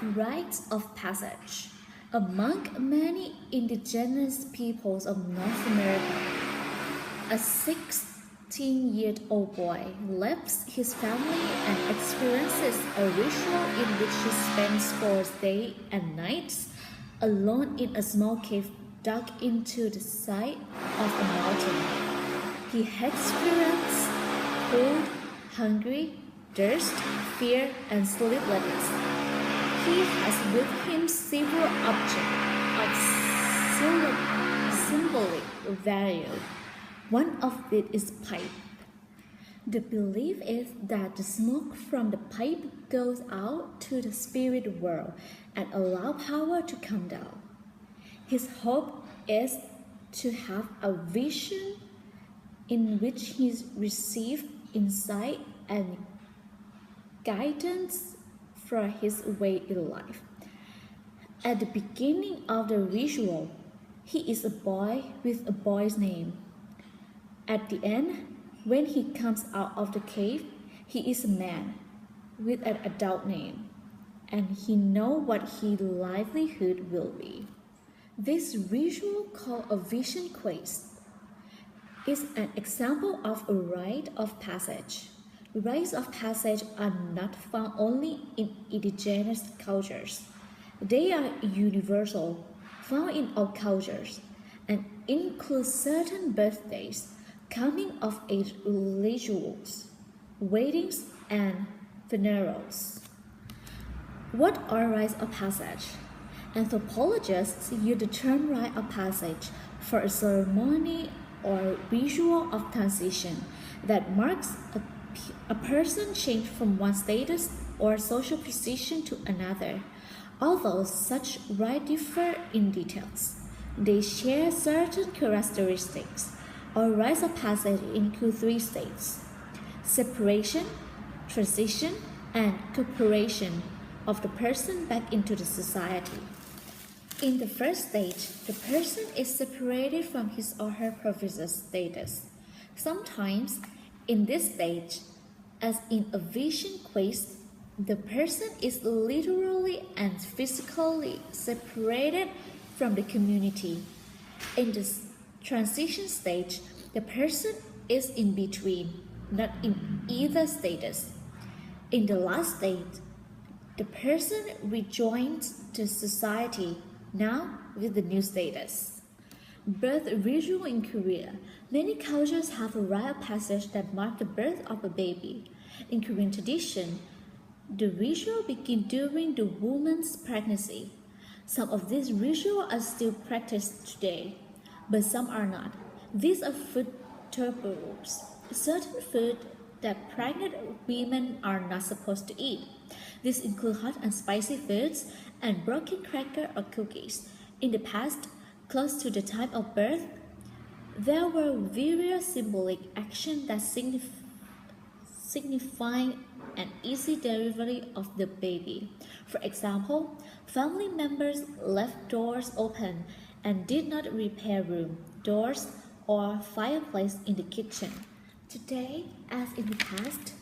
Rites of passage. Among many indigenous peoples of North America, a 16-year-old boy leaves his family and experiences a ritual in which he spends 4 days and nights alone in a small cave dug into the side of a mountain. He experiences cold, hungry, thirst, fear, and sleeplessness. He has with him several objects of symbolic value. One of it is pipe. The belief is that the smoke from the pipe goes out to the spirit world and allows power to come down. His hope is to have a vision in which he receives insight and guidance for his way in life. At the beginning of the ritual, he is a boy with a boy's name. At the end, when he comes out of the cave, he is a man with an adult name, and he knows what his livelihood will be. This ritual, called a vision quest, is an example of a rite of passage. Rites of passage are not found only in indigenous cultures. They are universal, found in all cultures, and include certain birthdays, coming of age rituals, weddings, and funerals. What are rites of passage? Anthropologists use the term rite of passage for a ceremony or ritual of transition that marks a person change from one status or social position to another. Although such rites differ in details, they share certain characteristics. All rites of passage include 3 states: separation, transition, and incorporation of the person back into the society. In the first stage, the person is separated from his or her previous status. Sometimes, in this stage, as in a vision quest, the person is literally and physically separated from the community. In the transition stage, the person is in between, not in either status. In the last stage, the person rejoins the society, now with the new status. Birth ritual in Korea. Many cultures have a rite of passage that mark the birth of a baby. In Korean tradition, the ritual begins during the woman's pregnancy. Some of these rituals are still practiced today, but some are not. These are food taboos, certain food that pregnant women are not supposed to eat. These include hot and spicy foods and broken crackers or cookies. In the past, close to the time of birth, there were various symbolic actions that signifying an easy delivery of the baby. For example, family members left doors open and did not repair room, doors, or fireplace in the kitchen. Today, as in the past,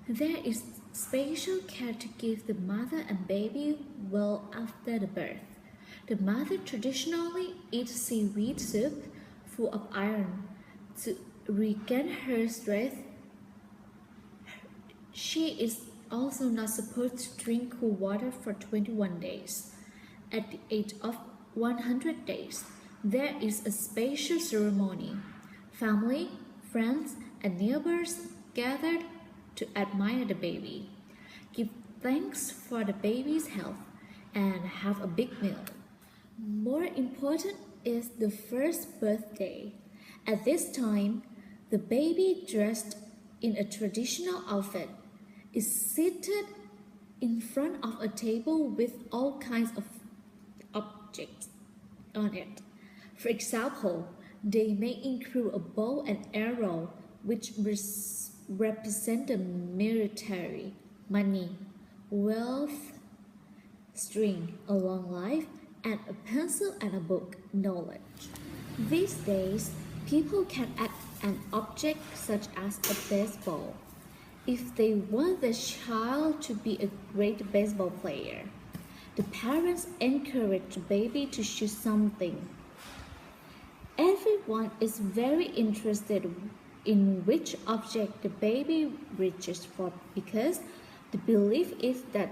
there is special care to give the mother and baby well after the birth. The mother traditionally eats seaweed soup full of iron to regain her strength. She is also not supposed to drink cool water for 21 days. At the age of 100 days, there is a special ceremony. Family, friends, and neighbors gathered to admire the baby, give thanks for the baby's health, and have a big meal. More important is the first birthday. At this time, the baby, dressed in a traditional outfit, is seated in front of a table with all kinds of objects on it. For example, they may include a bow and arrow, which represent the military, money, wealth, string, a long life, and a pencil and a book, knowledge. These days, people can add an object such as a baseball if they want the child to be a great baseball player. The parents encourage the baby to choose something. Everyone is very interested in which object the baby reaches for because the belief is that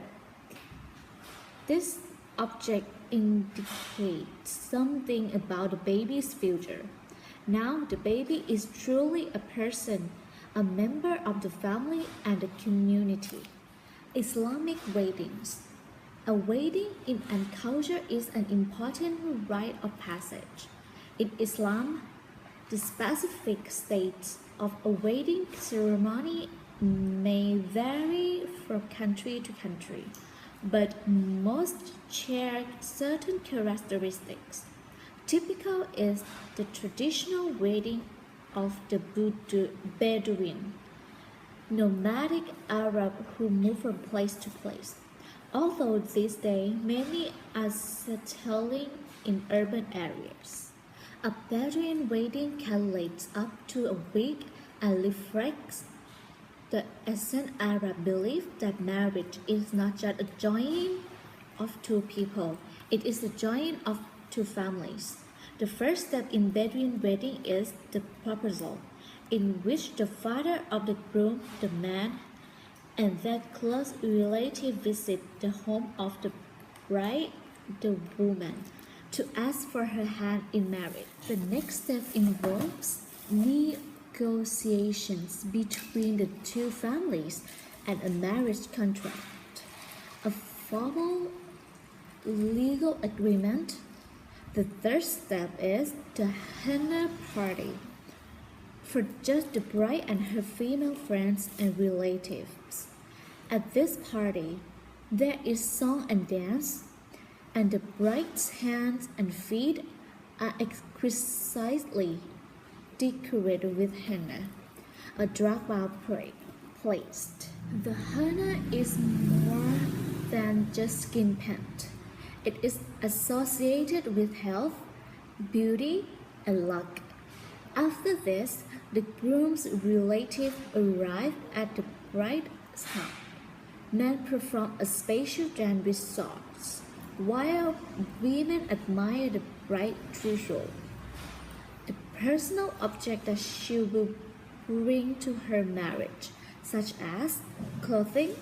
this object indicates something about the baby's future. Now the baby is truly a person, a member of the family and the community. Islamic weddings. A wedding in a culture is an important rite of passage. In Islam, the specific states of a wedding ceremony may vary from country to country, but most share certain characteristics. Typical is the traditional wedding of the Bedouin, nomadic Arab who move from place to place. Although these days many are settling in urban areas. A Bedouin wedding can last up to a week and reflects the ancient Arab belief that marriage is not just a joining of two people, it is the joining of two families. The first step in Bedouin wedding is the proposal, in which the father of the groom, the man, and their close relative visit the home of the bride, the woman, to ask for her hand in marriage. The next step involves negotiations between the two families and a marriage contract, a formal legal agreement. The third step is the henna party for just the bride and her female friends and relatives. At this party, there is song and dance, and the bride's hands and feet are exquisitely decorated with henna, a dragba placed. The henna is more than just skin paint. It is associated with health, beauty, and luck. After this, the groom's relatives arrive at the bride's house. Men perform a special dance with swords, while women admire the bride's trousseau, the personal object that she will bring to her marriage, such as clothing,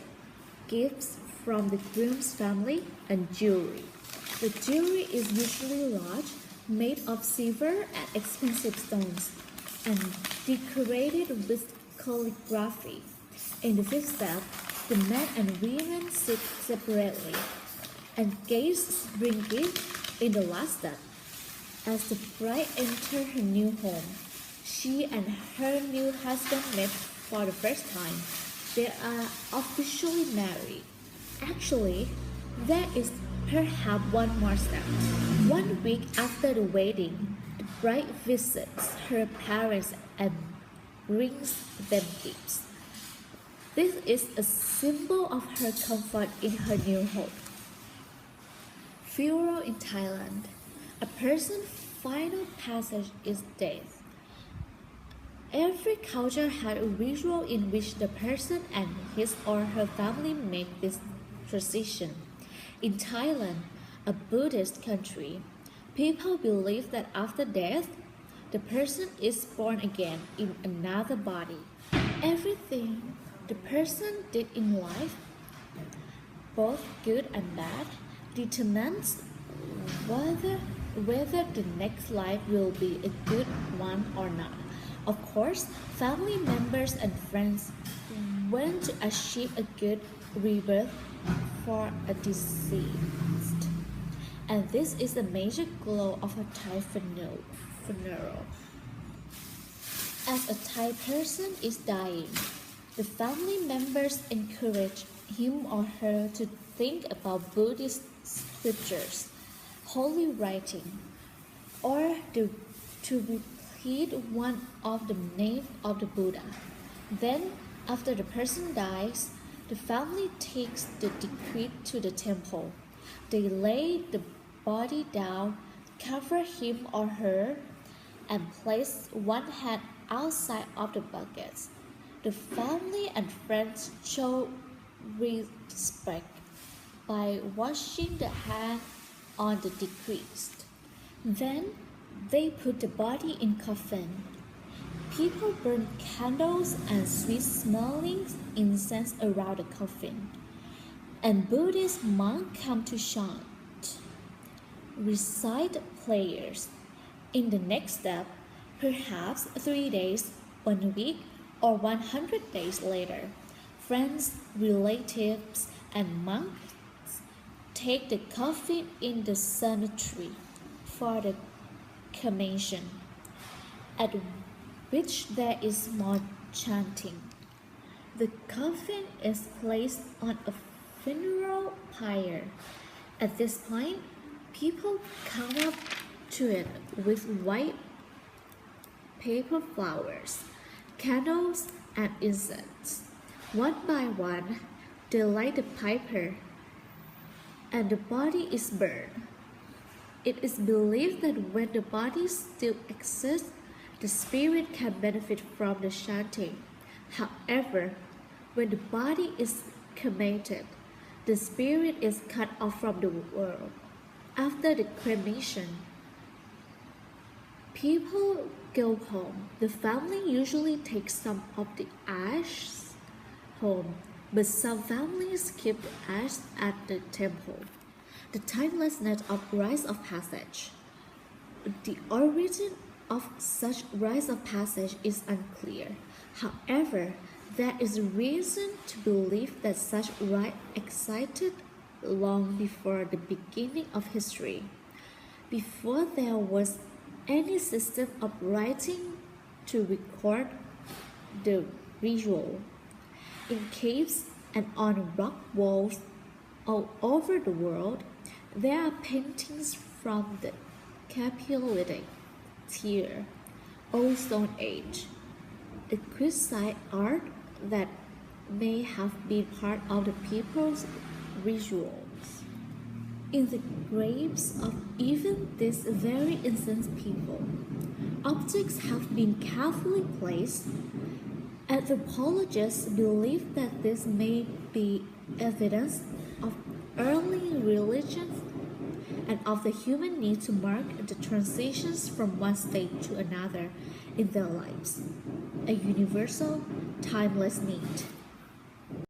gifts from the groom's family, and jewelry. The jewelry is usually large, made of silver and expensive stones, and decorated with calligraphy. In the fifth step, the men and women sit separately, and guests bring gifts in the last step. As the bride enters her new home, she and her new husband meet for the first time. They are officially married. Actually, there is perhaps one more step. 1 week after the wedding, the bride visits her parents and brings them gifts. This is a symbol of her comfort in her new home. Funeral in Thailand. A person's final passage is death. Every culture had a ritual in which the person and his or her family make this transition. In Thailand, a Buddhist country, people believe that after death, the person is born again in another body. Everything the person did in life, both good and bad, determines whether the next life will be a good one or not. Of course, family members and friends want to achieve a good rebirth for a deceased. And this is a major goal of a Thai funeral. As a Thai person is dying, the family members encourage him or her to think about Buddhist scriptures, holy writing, or to repeat one of the names of the Buddha. Then, after the person dies, the family takes the deceased to the temple. They lay the body down, cover him or her, and place one hand outside of the buckets. The family and friends show respect. by washing the hand on the deceased. Then they put the body in coffin. People burn candles and sweet-smelling incense around the coffin, and Buddhist monks come to chant, recite prayers. In the next step, perhaps 3 days, 1 week, or 100 days later, friends, relatives, and monks take the coffin in the cemetery for the cremation, at which there is more chanting. The coffin is placed on a funeral pyre. At this point, people come up to it with white paper flowers, candles, and incense. One by one, they light the pyre, and the body is burned. It is believed that when the body still exists, the spirit can benefit from the chanting. However, when the body is cremated, the spirit is cut off from the world. After the cremation, people go home. The family usually takes some of the ashes home, but some families keep the ash at the temple. The timelessness of rites of passage. The origin of such rites of passage is unclear. However, there is reason to believe that such rite existed long before the beginning of history, before there was any system of writing to record the ritual. In caves and on rock walls all over the world, there are paintings from the Capitolithic tier, Old Stone Age, exquisite art that may have been part of the people's rituals. In the graves of even these very ancient people, objects have been carefully placed. Anthropologists believe that this may be evidence of early religions and of the human need to mark the transitions from one state to another in their lives, a universal, timeless need.